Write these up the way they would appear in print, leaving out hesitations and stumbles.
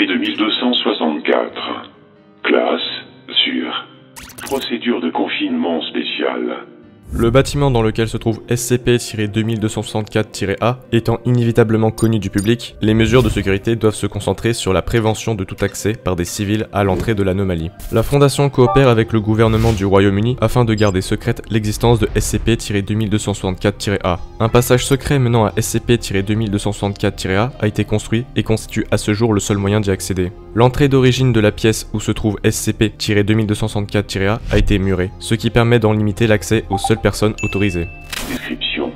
SCP-2264. Classe sûre. Procédure de confinement spéciale. Le bâtiment dans lequel se trouve SCP-2264-A étant inévitablement connu du public, les mesures de sécurité doivent se concentrer sur la prévention de tout accès par des civils à l'entrée de l'anomalie. La Fondation coopère avec le gouvernement du Royaume-Uni afin de garder secrète l'existence de SCP-2264-A. Un passage secret menant à SCP-2264-A a été construit et constitue à ce jour le seul moyen d'y accéder. L'entrée d'origine de la pièce où se trouve SCP-2264-A a été murée, ce qui permet d'en limiter l'accès aux seules personnes autorisées. Description.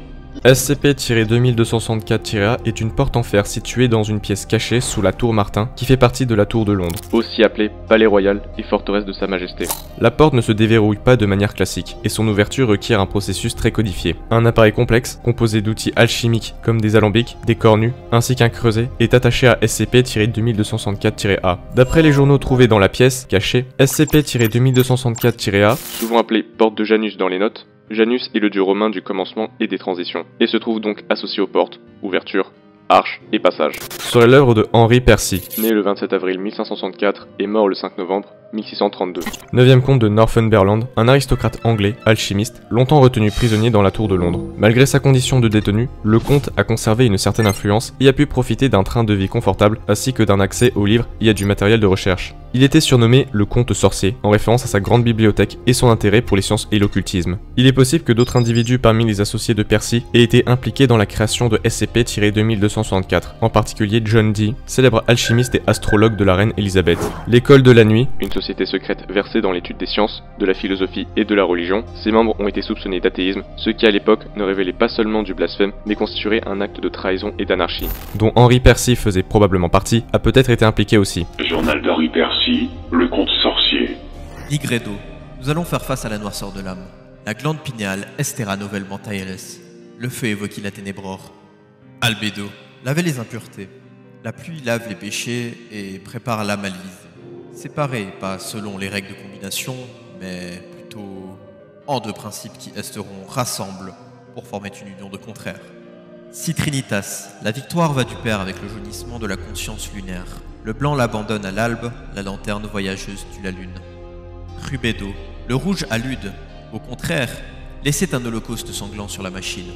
SCP-2264-A est une porte en fer située dans une pièce cachée sous la tour Martin qui fait partie de la tour de Londres, aussi appelée Palais Royal et Forteresse de Sa Majesté. La porte ne se déverrouille pas de manière classique et son ouverture requiert un processus très codifié. Un appareil complexe, composé d'outils alchimiques comme des alambics, des cornues, ainsi qu'un creuset, est attaché à SCP-2264-A. D'après les journaux trouvés dans la pièce cachée, SCP-2264-A, souvent appelé porte de Janus dans les notes, Janus est le dieu romain du commencement et des transitions, et se trouve donc associé aux portes, ouvertures, arches et passages. Serait l'œuvre de Henry Percy, né le 27 avril 1564 et mort le 5 novembre 1632. 9e comte de Northumberland, un aristocrate anglais, alchimiste, longtemps retenu prisonnier dans la tour de Londres. Malgré sa condition de détenu, le comte a conservé une certaine influence et a pu profiter d'un train de vie confortable ainsi que d'un accès aux livres et à du matériel de recherche. Il était surnommé le comte sorcier, en référence à sa grande bibliothèque et son intérêt pour les sciences et l'occultisme. Il est possible que d'autres individus parmi les associés de Percy aient été impliqués dans la création de SCP-2264, en particulier John Dee, célèbre alchimiste et astrologue de la reine Elisabeth. L'école de la nuit, une société secrète versée dans l'étude des sciences, de la philosophie et de la religion, ses membres ont été soupçonnés d'athéisme, ce qui à l'époque ne révélait pas seulement du blasphème, mais constituerait un acte de trahison et d'anarchie, dont Henry Percy faisait probablement partie, a peut-être été impliqué aussi. Journal d'Henry Percy, le comte sorcier. Nigredo, nous allons faire face à la noirceur de l'âme. La glande pinéale estera nouvellement tailleres. Le feu évoquit la ténébrore. Albedo, lavez les impuretés. La pluie lave les péchés et prépare la malice. Séparés, pas selon les règles de combination, mais plutôt en deux principes qui esteront rassemblent pour former une union de contraires. Citrinitas, la victoire va du pair avec le jaunissement de la conscience lunaire. Le blanc l'abandonne à l'albe, la lanterne voyageuse tue la lune. Rubedo, le rouge allude, au contraire, laissez un holocauste sanglant sur la machine.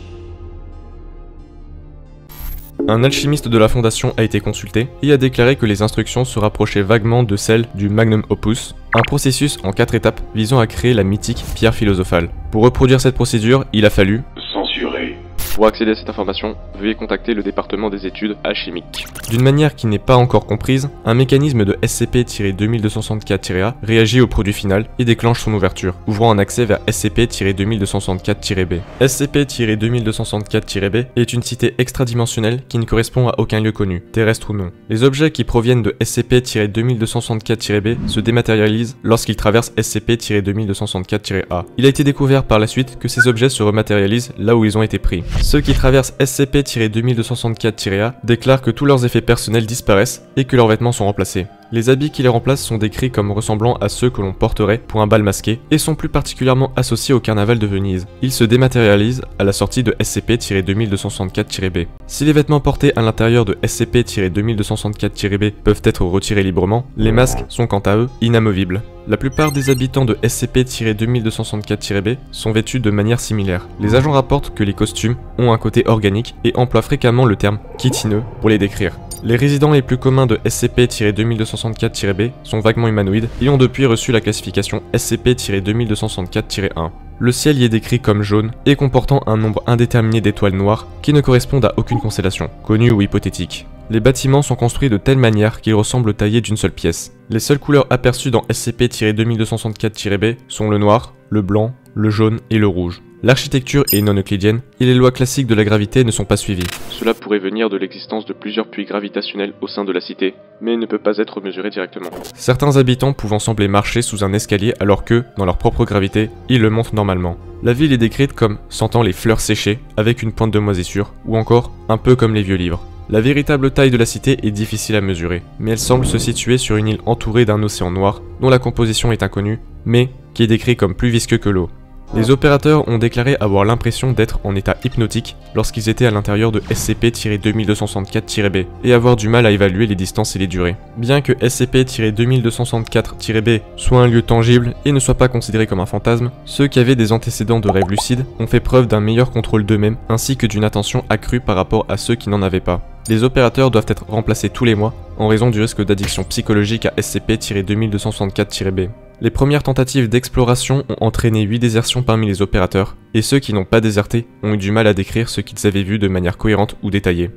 Un alchimiste de la Fondation a été consulté et a déclaré que les instructions se rapprochaient vaguement de celles du Magnum Opus, un processus en 4 étapes visant à créer la mythique pierre philosophale. Pour reproduire cette procédure, il a fallu Censuré. Pour accéder à cette information, veuillez contacter le département des études alchimiques. D'une manière qui n'est pas encore comprise, un mécanisme de SCP-2264-A réagit au produit final et déclenche son ouverture, ouvrant un accès vers SCP-2264-B. SCP-2264-B est une cité extradimensionnelle qui ne correspond à aucun lieu connu, terrestre ou non. Les objets qui proviennent de SCP-2264-B se dématérialisent lorsqu'ils traversent SCP-2264-A. Il a été découvert par la suite que ces objets se rematérialisent là où ils ont été pris. Ceux qui traversent SCP-2264-A déclarent que tous leurs effets personnels disparaissent et que leurs vêtements sont remplacés. Les habits qui les remplacent sont décrits comme ressemblant à ceux que l'on porterait pour un bal masqué et sont plus particulièrement associés au carnaval de Venise. Ils se dématérialisent à la sortie de SCP-2264-B. Si les vêtements portés à l'intérieur de SCP-2264-B peuvent être retirés librement, les masques sont quant à eux inamovibles. La plupart des habitants de SCP-2264-B sont vêtus de manière similaire. Les agents rapportent que les costumes ont un côté organique et emploient fréquemment le terme « chitineux » pour les décrire. Les résidents les plus communs de SCP-2264-B sont vaguement humanoïdes et ont depuis reçu la classification SCP-2264-1. Le ciel y est décrit comme jaune et comportant un nombre indéterminé d'étoiles noires qui ne correspondent à aucune constellation, connue ou hypothétique. Les bâtiments sont construits de telle manière qu'ils ressemblent taillés d'une seule pièce. Les seules couleurs aperçues dans SCP-2264-B sont le noir, le blanc, le jaune et le rouge. L'architecture est non euclidienne et les lois classiques de la gravité ne sont pas suivies. Cela pourrait venir de l'existence de plusieurs puits gravitationnels au sein de la cité, mais ne peut pas être mesuré directement. Certains habitants pouvant sembler marcher sous un escalier alors que, dans leur propre gravité, ils le montent normalement. La ville est décrite comme sentant les fleurs séchées avec une pointe de moisissure, ou encore un peu comme les vieux livres. La véritable taille de la cité est difficile à mesurer, mais elle semble se situer sur une île entourée d'un océan noir dont la composition est inconnue, mais qui est décrit comme plus visqueux que l'eau. Les opérateurs ont déclaré avoir l'impression d'être en état hypnotique lorsqu'ils étaient à l'intérieur de SCP-2264-B et avoir du mal à évaluer les distances et les durées. Bien que SCP-2264-B soit un lieu tangible et ne soit pas considéré comme un fantasme, ceux qui avaient des antécédents de rêves lucides ont fait preuve d'un meilleur contrôle d'eux-mêmes ainsi que d'une attention accrue par rapport à ceux qui n'en avaient pas. Les opérateurs doivent être remplacés tous les mois en raison du risque d'addiction psychologique à SCP-2264-B. Les premières tentatives d'exploration ont entraîné 8 désertions parmi les opérateurs, et ceux qui n'ont pas déserté ont eu du mal à décrire ce qu'ils avaient vu de manière cohérente ou détaillée.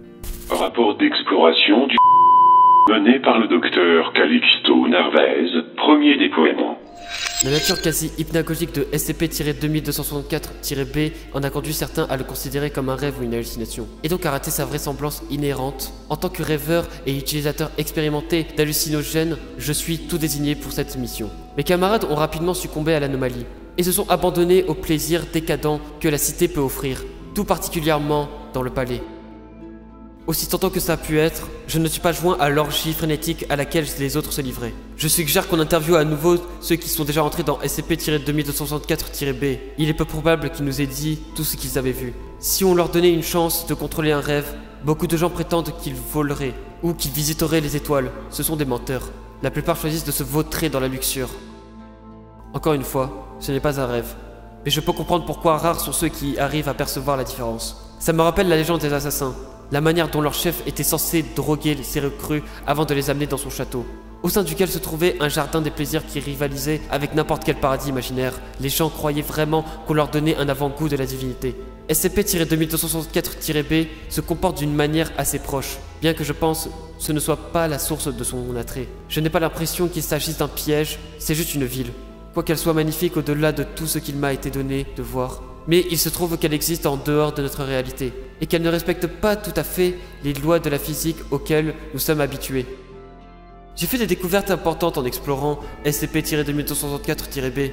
Rapport d'exploration du mené par le docteur Calixto Narvaez, premier déploiement. La nature quasi hypnagogique de SCP-2264-B en a conduit certains à le considérer comme un rêve ou une hallucination, et donc à rater sa vraisemblance inhérente. En tant que rêveur et utilisateur expérimenté d'hallucinogènes, je suis tout désigné pour cette mission. Mes camarades ont rapidement succombé à l'anomalie, et se sont abandonnés aux plaisirs décadents que la cité peut offrir, tout particulièrement dans le palais. Aussi tentant que ça a pu être, je ne suis pas joint à l'orgie frénétique à laquelle les autres se livraient. Je suggère qu'on interviewe à nouveau ceux qui sont déjà entrés dans SCP-2264-B. Il est peu probable qu'ils nous aient dit tout ce qu'ils avaient vu. Si on leur donnait une chance de contrôler un rêve, beaucoup de gens prétendent qu'ils voleraient ou qu'ils visiteraient les étoiles. Ce sont des menteurs. La plupart choisissent de se vautrer dans la luxure. Encore une fois, ce n'est pas un rêve. Mais je peux comprendre pourquoi rares sont ceux qui arrivent à percevoir la différence. Ça me rappelle la légende des assassins. La manière dont leur chef était censé droguer ses recrues avant de les amener dans son château, au sein duquel se trouvait un jardin des plaisirs qui rivalisait avec n'importe quel paradis imaginaire. Les gens croyaient vraiment qu'on leur donnait un avant-goût de la divinité. SCP-2264-B se comporte d'une manière assez proche, bien que je pense ce ne soit pas la source de son attrait. Je n'ai pas l'impression qu'il s'agisse d'un piège, c'est juste une ville. Quoi qu'elle soit magnifique au-delà de tout ce qu'il m'a été donné de voir. Mais il se trouve qu'elle existe en dehors de notre réalité, et qu'elle ne respecte pas tout à fait les lois de la physique auxquelles nous sommes habitués. J'ai fait des découvertes importantes en explorant SCP-2264-B.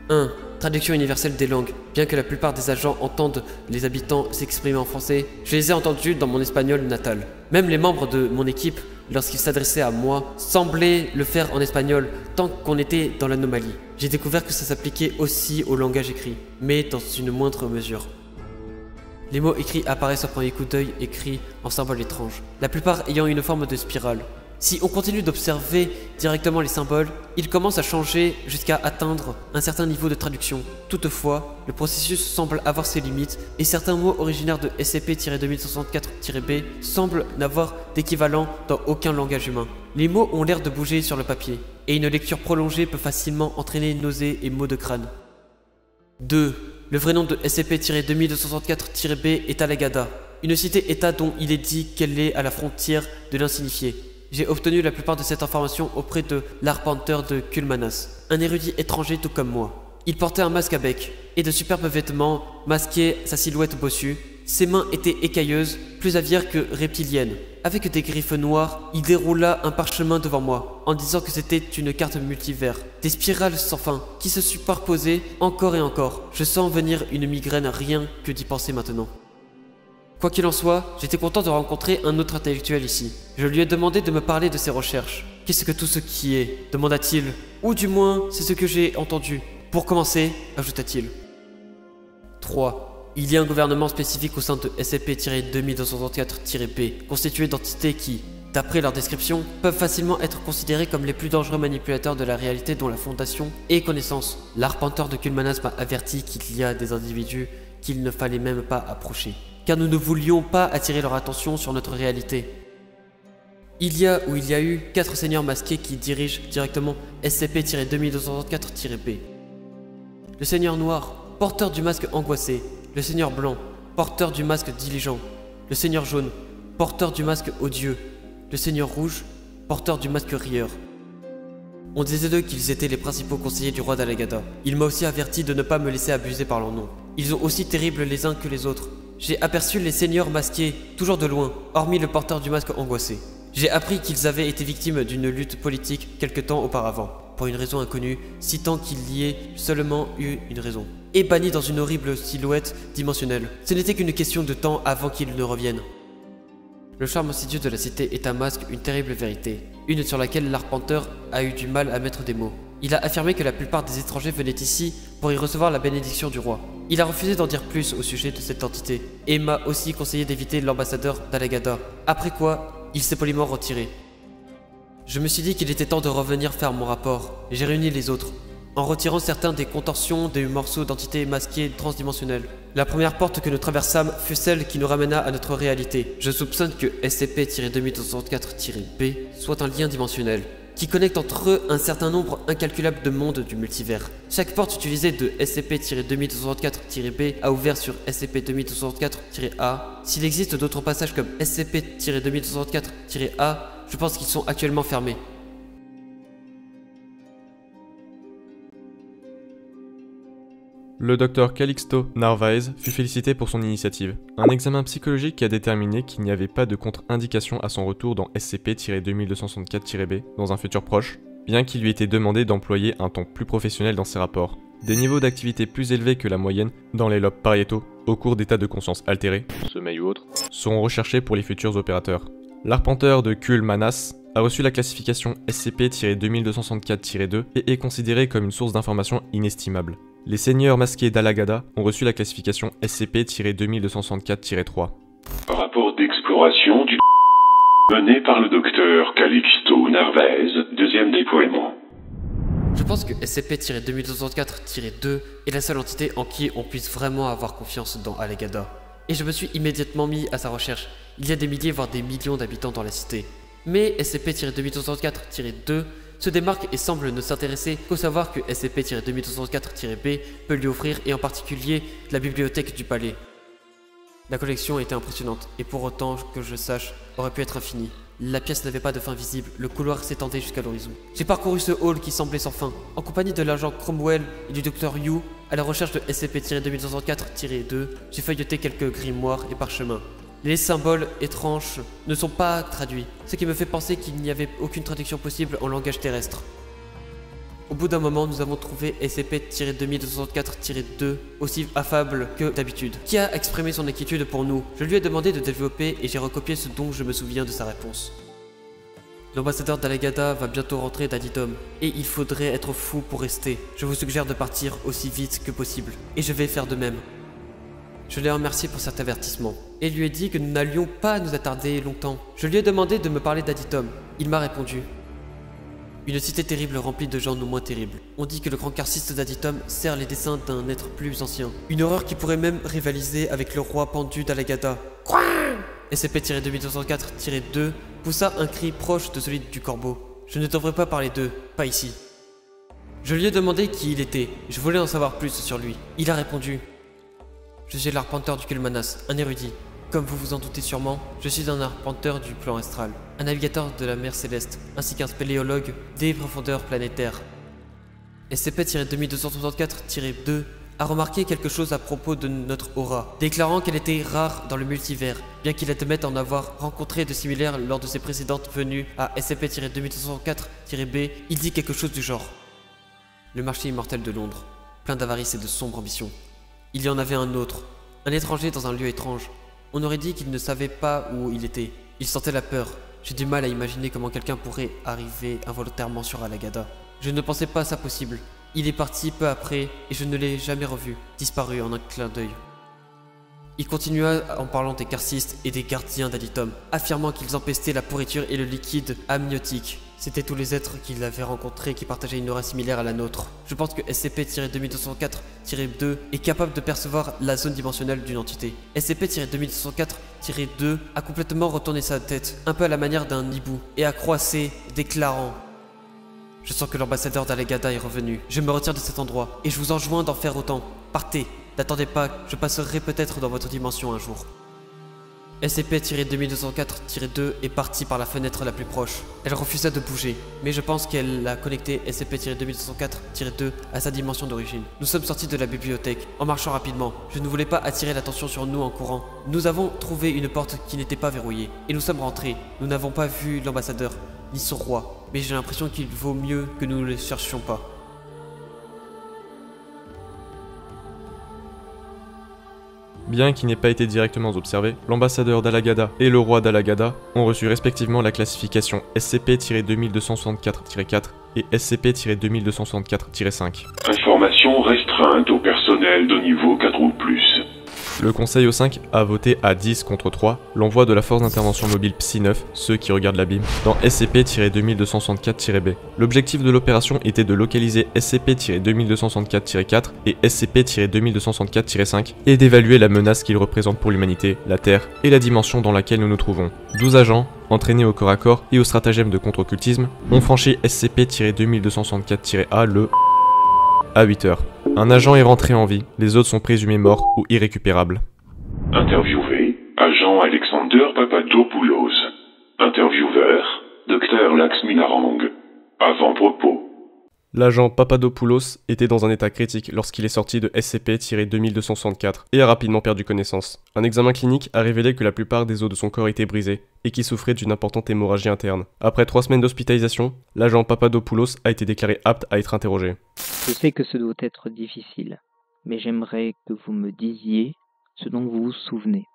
1. Traduction universelle des langues. Bien que la plupart des agents entendent les habitants s'exprimer en français, je les ai entendus dans mon espagnol natal. Même les membres de mon équipe, lorsqu'ils s'adressaient à moi, semblaient le faire en espagnol tant qu'on était dans l'anomalie. J'ai découvert que ça s'appliquait aussi au langage écrit, mais dans une moindre mesure. Les mots écrits apparaissent au premier coup d'œil écrits en symboles étranges, la plupart ayant une forme de spirale. Si on continue d'observer directement les symboles, ils commencent à changer jusqu'à atteindre un certain niveau de traduction. Toutefois, le processus semble avoir ses limites et certains mots originaires de SCP-2264-B semblent n'avoir d'équivalent dans aucun langage humain. Les mots ont l'air de bouger sur le papier, et une lecture prolongée peut facilement entraîner nausées et maux de crâne. 2. Le vrai nom de SCP-2264-B est Alagada, une cité-état dont il est dit qu'elle est à la frontière de l'insignifié. J'ai obtenu la plupart de cette information auprès de l'arpenteur de Kulmanas, un érudit étranger tout comme moi. Il portait un masque à bec et de superbes vêtements masquaient sa silhouette bossue. Ses mains étaient écailleuses, plus aviaires que reptiliennes. Avec des griffes noires, il déroula un parchemin devant moi, en disant que c'était une carte multivers. Des spirales sans fin, qui se superposaient encore et encore. Je sens venir une migraine rien que d'y penser maintenant. Quoi qu'il en soit, j'étais content de rencontrer un autre intellectuel ici. Je lui ai demandé de me parler de ses recherches. Qu'est-ce que tout ce qui est ? Demanda-t-il. Ou du moins, c'est ce que j'ai entendu. Pour commencer, ajouta-t-il. 3. Il y a un gouvernement spécifique au sein de SCP-2264-B, constitué d'entités qui, d'après leur description, peuvent facilement être considérées comme les plus dangereux manipulateurs de la réalité dont la Fondation ait connaissance. L'arpenteur de Kulmanas m'a averti qu'il y a des individus qu'il ne fallait même pas approcher, car nous ne voulions pas attirer leur attention sur notre réalité. Il y a eu 4 seigneurs masqués qui dirigent directement SCP-2264-B. Le seigneur noir, porteur du masque angoissé. Le seigneur blanc, porteur du masque diligent. Le seigneur jaune, porteur du masque odieux. Le seigneur rouge, porteur du masque rieur. On disait d'eux qu'ils étaient les principaux conseillers du roi d'Alagada. Il m'a aussi averti de ne pas me laisser abuser par leur nom. Ils sont aussi terribles les uns que les autres. J'ai aperçu les seigneurs masqués, toujours de loin, hormis le porteur du masque angoissé. J'ai appris qu'ils avaient été victimes d'une lutte politique quelque temps auparavant, pour une raison inconnue, si tant qu'il y ait seulement eu une raison. Et bannis dans une horrible silhouette dimensionnelle. Ce n'était qu'une question de temps avant qu'ils ne reviennent. Le charme insidieux de la cité est un masque, une terrible vérité, une sur laquelle l'arpenteur a eu du mal à mettre des mots. Il a affirmé que la plupart des étrangers venaient ici pour y recevoir la bénédiction du roi. Il a refusé d'en dire plus au sujet de cette entité, et m'a aussi conseillé d'éviter l'ambassadeur d'Alagada, après quoi, il s'est poliment retiré. Je me suis dit qu'il était temps de revenir faire mon rapport, et j'ai réuni les autres, en retirant certains des contorsions des morceaux d'entités masquées transdimensionnelles. La première porte que nous traversâmes fut celle qui nous ramena à notre réalité. Je soupçonne que SCP-2264-B soit un lien dimensionnel, qui connecte entre eux un certain nombre incalculable de mondes du multivers. Chaque porte utilisée de SCP-2264-B a ouvert sur SCP-2264-A. S'il existe d'autres passages comme SCP-2264-A, je pense qu'ils sont actuellement fermés. Le docteur Calixto Narvaez fut félicité pour son initiative. Un examen psychologique a déterminé qu'il n'y avait pas de contre-indication à son retour dans SCP-2264-B dans un futur proche, bien qu'il lui ait été demandé d'employer un ton plus professionnel dans ses rapports. Des niveaux d'activité plus élevés que la moyenne dans les lobes pariétaux, au cours d'états de conscience altérés, sommeil ou autre, seront recherchés pour les futurs opérateurs. L'arpenteur de Kul Manas a reçu la classification SCP-2264-2 et est considéré comme une source d'information inestimable. Les seigneurs masqués d'Alagada ont reçu la classification SCP-2264-3. Rapport d'exploration du mené par le docteur Calixto Narvaez, deuxième déploiement. Je pense que SCP-2264-2 est la seule entité en qui on puisse vraiment avoir confiance dans Alagada. Et je me suis immédiatement mis à sa recherche. Il y a des milliers voire des millions d'habitants dans la cité. Mais SCP-2264-2 se démarque et semble ne s'intéresser qu'au savoir que SCP-2264-B peut lui offrir, et en particulier la bibliothèque du palais. La collection était impressionnante, et pour autant que je sache, aurait pu être infinie. La pièce n'avait pas de fin visible, le couloir s'étendait jusqu'à l'horizon. J'ai parcouru ce hall qui semblait sans fin, en compagnie de l'agent Cromwell et du docteur Yu, à la recherche de SCP-2264-2, j'ai feuilleté quelques grimoires et parchemins. Les symboles étranges ne sont pas traduits, ce qui me fait penser qu'il n'y avait aucune traduction possible en langage terrestre. Au bout d'un moment, nous avons trouvé SCP-2264-2, aussi affable que d'habitude, qui a exprimé son inquiétude pour nous. Je lui ai demandé de développer et j'ai recopié ce dont je me souviens de sa réponse. L'ambassadeur d'Alagada va bientôt rentrer d'Adidom, et il faudrait être fou pour rester. Je vous suggère de partir aussi vite que possible, et je vais faire de même. Je l'ai remercié pour cet avertissement, et lui ai dit que nous n'allions pas nous attarder longtemps. Je lui ai demandé de me parler d'Aditom. Il m'a répondu. Une cité terrible remplie de gens non moins terribles. On dit que le grand carciste d'Aditom sert les desseins d'un être plus ancien. Une horreur qui pourrait même rivaliser avec le roi pendu d'Alagada. SCP-2264-2 poussa un cri proche de celui du corbeau. Je ne devrais pas parler d'eux, pas ici. Je lui ai demandé qui il était. Je voulais en savoir plus sur lui. Il a répondu. Je suis l'arpenteur du Kulmanas, un érudit. Comme vous vous en doutez sûrement, je suis un arpenteur du plan astral, un navigateur de la mer céleste, ainsi qu'un spéléologue des profondeurs planétaires. SCP-2264-2 a remarqué quelque chose à propos de notre aura, déclarant qu'elle était rare dans le multivers, bien qu'il admette en avoir rencontré de similaires lors de ses précédentes venues à SCP-2264-B, il dit quelque chose du genre. Le marché immortel de Londres, plein d'avarice et de sombres ambitions. Il y en avait un autre, un étranger dans un lieu étrange. On aurait dit qu'il ne savait pas où il était. Il sentait la peur. J'ai du mal à imaginer comment quelqu'un pourrait arriver involontairement sur Alagada. Je ne pensais pas ça possible. Il est parti peu après et je ne l'ai jamais revu, disparu en un clin d'œil. Il continua en parlant des carcistes et des gardiens d'Aditom, affirmant qu'ils empestaient la pourriture et le liquide amniotique. C'étaient tous les êtres qu'il avait rencontrés qui partageaient une aura similaire à la nôtre. Je pense que SCP-2264-2 est capable de percevoir la zone dimensionnelle d'une entité. SCP-2264-2 a complètement retourné sa tête, un peu à la manière d'un hibou, et a croissé, déclarant « Je sens que l'ambassadeur d'Alagada est revenu. Je me retire de cet endroit, et je vous enjoins d'en faire autant. Partez, n'attendez pas, je passerai peut-être dans votre dimension un jour. » SCP-2264-2 est partie par la fenêtre la plus proche. Elle refusa de bouger, mais je pense qu'elle a connecté SCP-2264-2 à sa dimension d'origine. Nous sommes sortis de la bibliothèque, en marchant rapidement. Je ne voulais pas attirer l'attention sur nous en courant. Nous avons trouvé une porte qui n'était pas verrouillée, et nous sommes rentrés. Nous n'avons pas vu l'ambassadeur, ni son roi, mais j'ai l'impression qu'il vaut mieux que nous ne les cherchions pas. Bien qu'il n'ait pas été directement observé, l'ambassadeur d'Alagada et le roi d'Alagada ont reçu respectivement la classification SCP-2264-4 et SCP-2264-5. Information restreinte au personnel de niveau 4 ou plus. Le Conseil O5 a voté à 10 contre 3 l'envoi de la force d'intervention mobile Psy-9, ceux qui regardent l'abîme, dans SCP-2264-B. L'objectif de l'opération était de localiser SCP-2264-4 et SCP-2264-5 et d'évaluer la menace qu'ils représentent pour l'humanité, la Terre et la dimension dans laquelle nous nous trouvons. 12 agents, entraînés au corps à corps et au stratagème de contre-occultisme, ont franchi SCP-2264-A à 8 heures. Un agent est rentré en vie, les autres sont présumés morts ou irrécupérables. Interviewé, agent Alexander Papadopoulos. Intervieweur, Dr Laxminarang. Avant-propos. L'agent Papadopoulos était dans un état critique lorsqu'il est sorti de SCP-2264 et a rapidement perdu connaissance. Un examen clinique a révélé que la plupart des os de son corps étaient brisés et qu'il souffrait d'une importante hémorragie interne. Après 3 semaines d'hospitalisation, l'agent Papadopoulos a été déclaré apte à être interrogé. Je sais que ce doit être difficile, mais j'aimerais que vous me disiez ce dont vous vous souvenez.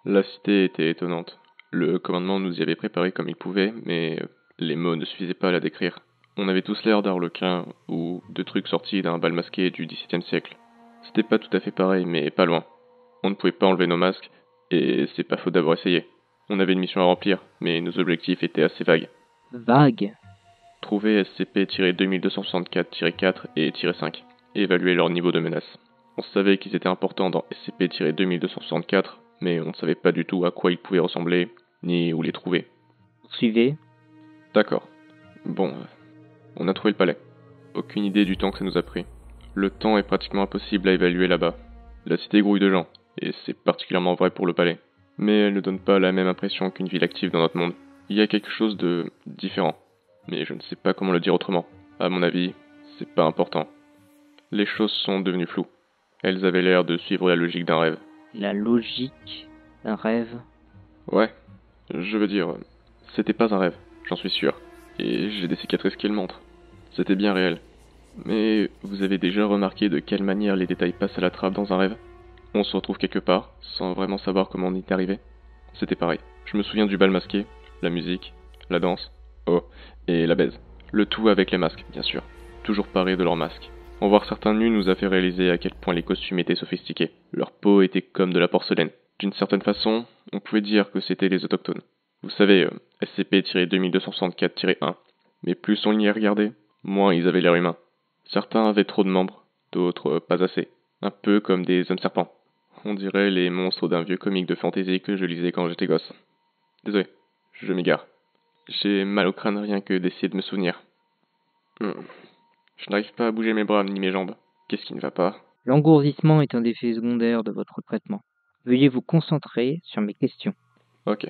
La cité était étonnante. Le commandement nous y avait préparé comme il pouvait, mais les mots ne suffisaient pas à la décrire. On avait tous l'air d'arlequins ou de trucs sortis d'un bal masqué du XVIIe siècle. C'était pas tout à fait pareil, mais pas loin. On ne pouvait pas enlever nos masques, et c'est pas faute d'avoir essayé. On avait une mission à remplir, mais nos objectifs étaient assez vagues. Vague? Trouver SCP-2264-4 et -5, et évaluer leur niveau de menace. On savait qu'ils étaient importants dans SCP-2264, mais on ne savait pas du tout à quoi ils pouvaient ressembler, ni où les trouver. Suivez. D'accord. Bon, on a trouvé le palais. Aucune idée du temps que ça nous a pris. Le temps est pratiquement impossible à évaluer là-bas. La cité grouille de gens, et c'est particulièrement vrai pour le palais. Mais elle ne donne pas la même impression qu'une ville active dans notre monde. Il y a quelque chose de différent. Mais je ne sais pas comment le dire autrement. À mon avis, c'est pas important. Les choses sont devenues floues. Elles avaient l'air de suivre la logique d'un rêve. La logique d'un rêve? Ouais, je veux dire, c'était pas un rêve, j'en suis sûr. Et j'ai des cicatrices qui le montrent. C'était bien réel. Mais vous avez déjà remarqué de quelle manière les détails passent à la trappe dans un rêve? On se retrouve quelque part, sans vraiment savoir comment on y est arrivé. C'était pareil. Je me souviens du bal masqué, la musique, la danse, oh, et la baise. Le tout avec les masques, bien sûr. Toujours parés de leurs masques. En voir certains nus nous a fait réaliser à quel point les costumes étaient sophistiqués. Leur peau était comme de la porcelaine. D'une certaine façon, on pouvait dire que c'était les autochtones. Vous savez, SCP-2264-1. Mais plus on y regardait, moins ils avaient l'air humains. Certains avaient trop de membres, d'autres pas assez. Un peu comme des hommes serpents. On dirait les monstres d'un vieux comique de fantasy que je lisais quand j'étais gosse. Désolé, je m'égare. J'ai mal au crâne rien que d'essayer de me souvenir. Je n'arrive pas à bouger mes bras ni mes jambes. Qu'est-ce qui ne va pas? L'engourdissement est un effet secondaire de votre traitement. Veuillez vous concentrer sur mes questions. Ok,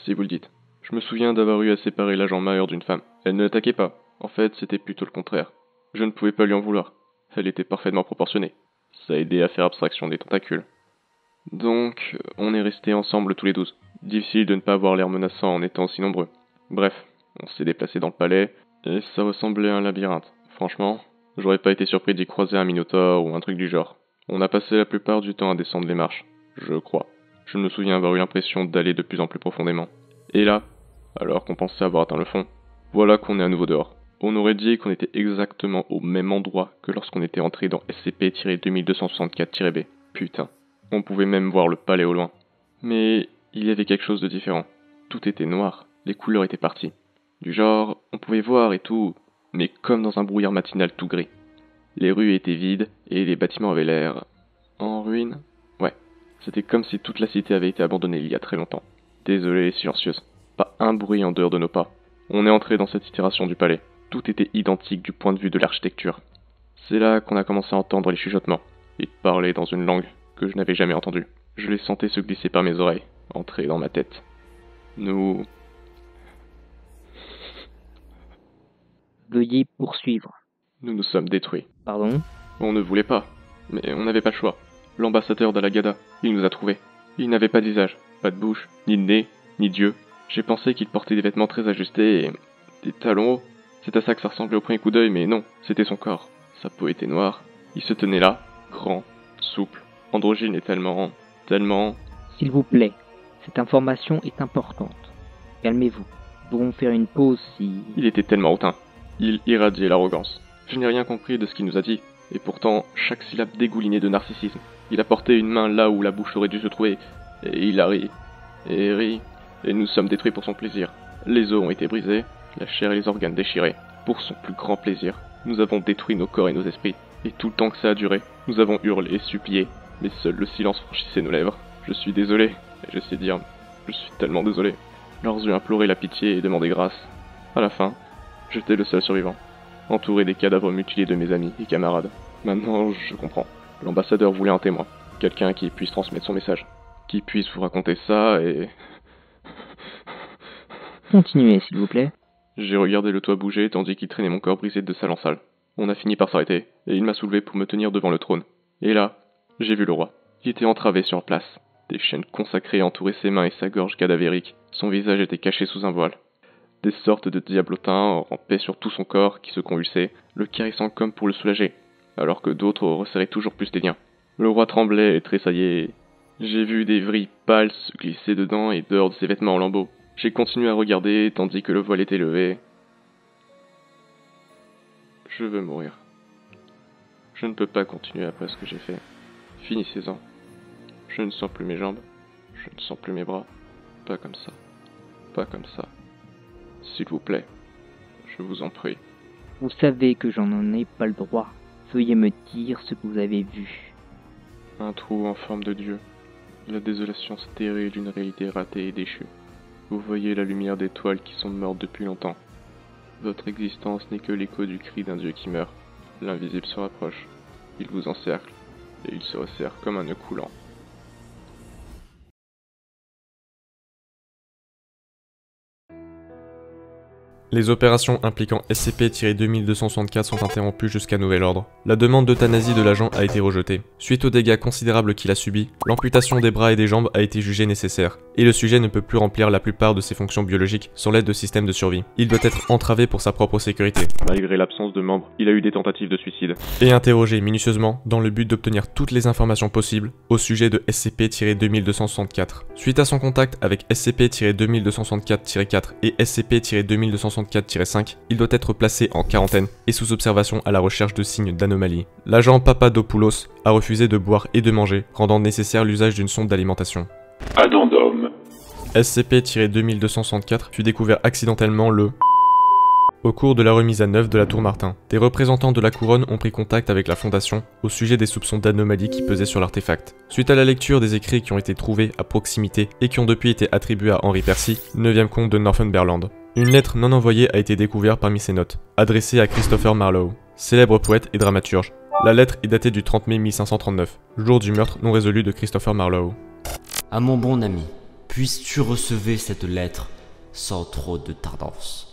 si vous le dites. Je me souviens d'avoir eu à séparer l'agent Maher d'une femme. Elle ne l'attaquait pas. En fait, c'était plutôt le contraire. Je ne pouvais pas lui en vouloir. Elle était parfaitement proportionnée. Ça a aidé à faire abstraction des tentacules. Donc, on est restés ensemble tous les 12. Difficile de ne pas avoir l'air menaçant en étant aussi nombreux. Bref, on s'est déplacé dans le palais, et ça ressemblait à un labyrinthe. Franchement, j'aurais pas été surpris d'y croiser un minotaure ou un truc du genre. On a passé la plupart du temps à descendre les marches, je crois. Je me souviens avoir eu l'impression d'aller de plus en plus profondément. Et là, alors qu'on pensait avoir atteint le fond, voilà qu'on est à nouveau dehors. On aurait dit qu'on était exactement au même endroit que lorsqu'on était entré dans SCP-2264-B. Putain, on pouvait même voir le palais au loin. Mais il y avait quelque chose de différent. Tout était noir, les couleurs étaient parties. Du genre, on pouvait voir et tout, mais comme dans un brouillard matinal tout gris. Les rues étaient vides et les bâtiments avaient l'air... en ruine? Ouais, c'était comme si toute la cité avait été abandonnée il y a très longtemps. Désolé, silencieuse. Pas un bruit en dehors de nos pas. On est entré dans cette itération du palais. Tout était identique du point de vue de l'architecture. C'est là qu'on a commencé à entendre les chuchotements. Ils parlaient dans une langue que je n'avais jamais entendue. Je les sentais se glisser par mes oreilles, entrer dans ma tête. Nous Veuillez poursuivre. nous sommes détruits. Pardon? On ne voulait pas, mais on n'avait pas le choix. L'ambassadeur d'Alagada, il nous a trouvés. Il n'avait pas de visage, pas de bouche, ni de nez, ni d'yeux. J'ai pensé qu'il portait des vêtements très ajustés et des talons hauts. C'est à ça que ça ressemblait au premier coup d'œil, mais non, c'était son corps. Sa peau était noire. Il se tenait là, grand, souple, Androgyne est tellement... S'il vous plaît, cette information est importante. Calmez-vous. Nous pourrons faire une pause si... Il était tellement hautain. Il irradiait l'arrogance. Je n'ai rien compris de ce qu'il nous a dit, et pourtant, chaque syllabe dégoulinait de narcissisme. Il a porté une main là où la bouche aurait dû se trouver, et il a ri, et nous sommes détruits pour son plaisir. Les os ont été brisés, la chair et les organes déchirés. Pour son plus grand plaisir, nous avons détruit nos corps et nos esprits, et tout le temps que ça a duré, nous avons hurlé, supplié, mais seul le silence franchissait nos lèvres. Je suis désolé, et je sais dire, je suis tellement désolé. Leurs yeux imploraient la pitié et demandaient grâce. À la fin, j'étais le seul survivant, entouré des cadavres mutilés de mes amis et camarades. Maintenant, je comprends. L'ambassadeur voulait un témoin, quelqu'un qui puisse transmettre son message, qui puisse vous raconter ça et... Continuez, s'il vous plaît. J'ai regardé le toit bouger tandis qu'il traînait mon corps brisé de salle en salle. On a fini par s'arrêter, et il m'a soulevé pour me tenir devant le trône. Et là, j'ai vu le roi. Il était entravé sur place. Des chaînes consacrées entouraient ses mains et sa gorge cadavérique. Son visage était caché sous un voile. Des sortes de diablotins rampaient sur tout son corps qui se convulsait, le caressant comme pour le soulager, alors que d'autres resserraient toujours plus les liens. Le roi tremblait et tressaillait. J'ai vu des vrilles pâles se glisser dedans et dehors de ses vêtements en lambeaux. J'ai continué à regarder tandis que le voile était levé. Je veux mourir. Je ne peux pas continuer après ce que j'ai fait. Finissez-en. Je ne sens plus mes jambes. Je ne sens plus mes bras. Pas comme ça. Pas comme ça. S'il vous plaît. Je vous en prie. Vous savez que j'en ai pas le droit. Veuillez me dire ce que vous avez vu. Un trou en forme de Dieu. La désolation stérile d'une réalité ratée et déchue. Vous voyez la lumière d'étoiles qui sont mortes depuis longtemps. Votre existence n'est que l'écho du cri d'un Dieu qui meurt. L'invisible se rapproche. Il vous encercle, et il se resserre comme un nœud coulant. Les opérations impliquant SCP-2264 sont interrompues jusqu'à nouvel ordre. La demande d'euthanasie de l'agent a été rejetée. Suite aux dégâts considérables qu'il a subis, l'amputation des bras et des jambes a été jugée nécessaire, et le sujet ne peut plus remplir la plupart de ses fonctions biologiques sans l'aide de systèmes de survie. Il doit être entravé pour sa propre sécurité. Malgré l'absence de membres, il a eu des tentatives de suicide. Et interrogé minutieusement dans le but d'obtenir toutes les informations possibles au sujet de SCP-2264. Suite à son contact avec SCP-2264-4 et SCP-2264-5, il doit être placé en quarantaine et sous observation à la recherche de signes d'anomalie. L'agent Papadopoulos a refusé de boire et de manger, rendant nécessaire l'usage d'une sonde d'alimentation. Addendum. SCP-2264 fut découvert accidentellement le au cours de la remise à neuf de la Tour Martin. Des représentants de la couronne ont pris contact avec la Fondation au sujet des soupçons d'anomalie qui pesaient sur l'artefact. Suite à la lecture des écrits qui ont été trouvés à proximité et qui ont depuis été attribués à Henry Percy, 9e comte de Northumberland. Une lettre non envoyée a été découverte parmi ces notes, adressée à Christopher Marlowe, célèbre poète et dramaturge. La lettre est datée du 30 mai 1539, jour du meurtre non résolu de Christopher Marlowe. À mon bon ami, puisses-tu recevoir cette lettre sans trop de tardance.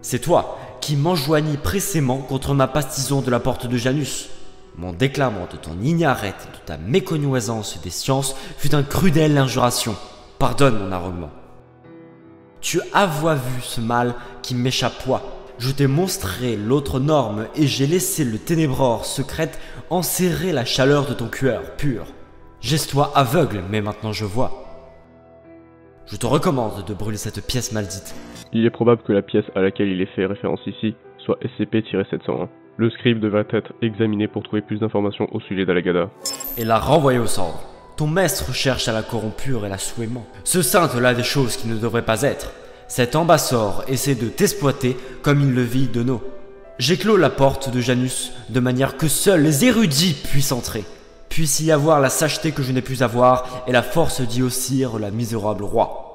C'est toi qui m'enjoignis pressément contre ma pastison de la porte de Janus. Mon déclarement de ton ignarette et de ta méconnaissance des sciences fut une crudelle injuration. Pardonne mon arrogement. Tu avouas vu ce mal qui m'échappoit. Je t'ai montré l'autre norme et j'ai laissé le ténébrore secrète enserrer la chaleur de ton cœur pur. Geste-toi aveugle, mais maintenant je vois. Je te recommande de brûler cette pièce maledite. Il est probable que la pièce à laquelle il est fait référence ici soit SCP-701. Le scribe devrait être examiné pour trouver plus d'informations au sujet d'Alagada. Et la renvoyer au cendres. Ton maître cherche à la corrompre et la souaimer. Ce sainte là des choses qui ne devraient pas être. Cet ambassor essaie de t'exploiter comme il le vit de nous. J'éclôt la porte de Janus de manière que seuls les érudits puissent entrer. Puisse y avoir la sageté que je n'ai pu avoir et la force d'y haussir la misérable roi.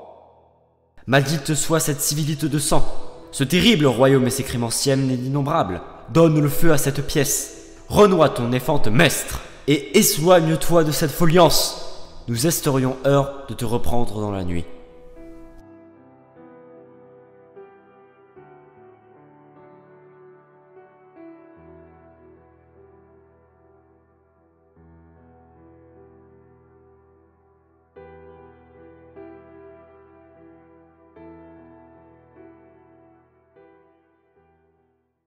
Maudite soit cette civilité de sang. Ce terrible royaume et ses crimes anciens n'est innombrable. Donne le feu à cette pièce. Renoie ton effante mestre. Et éloigne-toi de cette foliance. Nous esterions heure de te reprendre dans la nuit.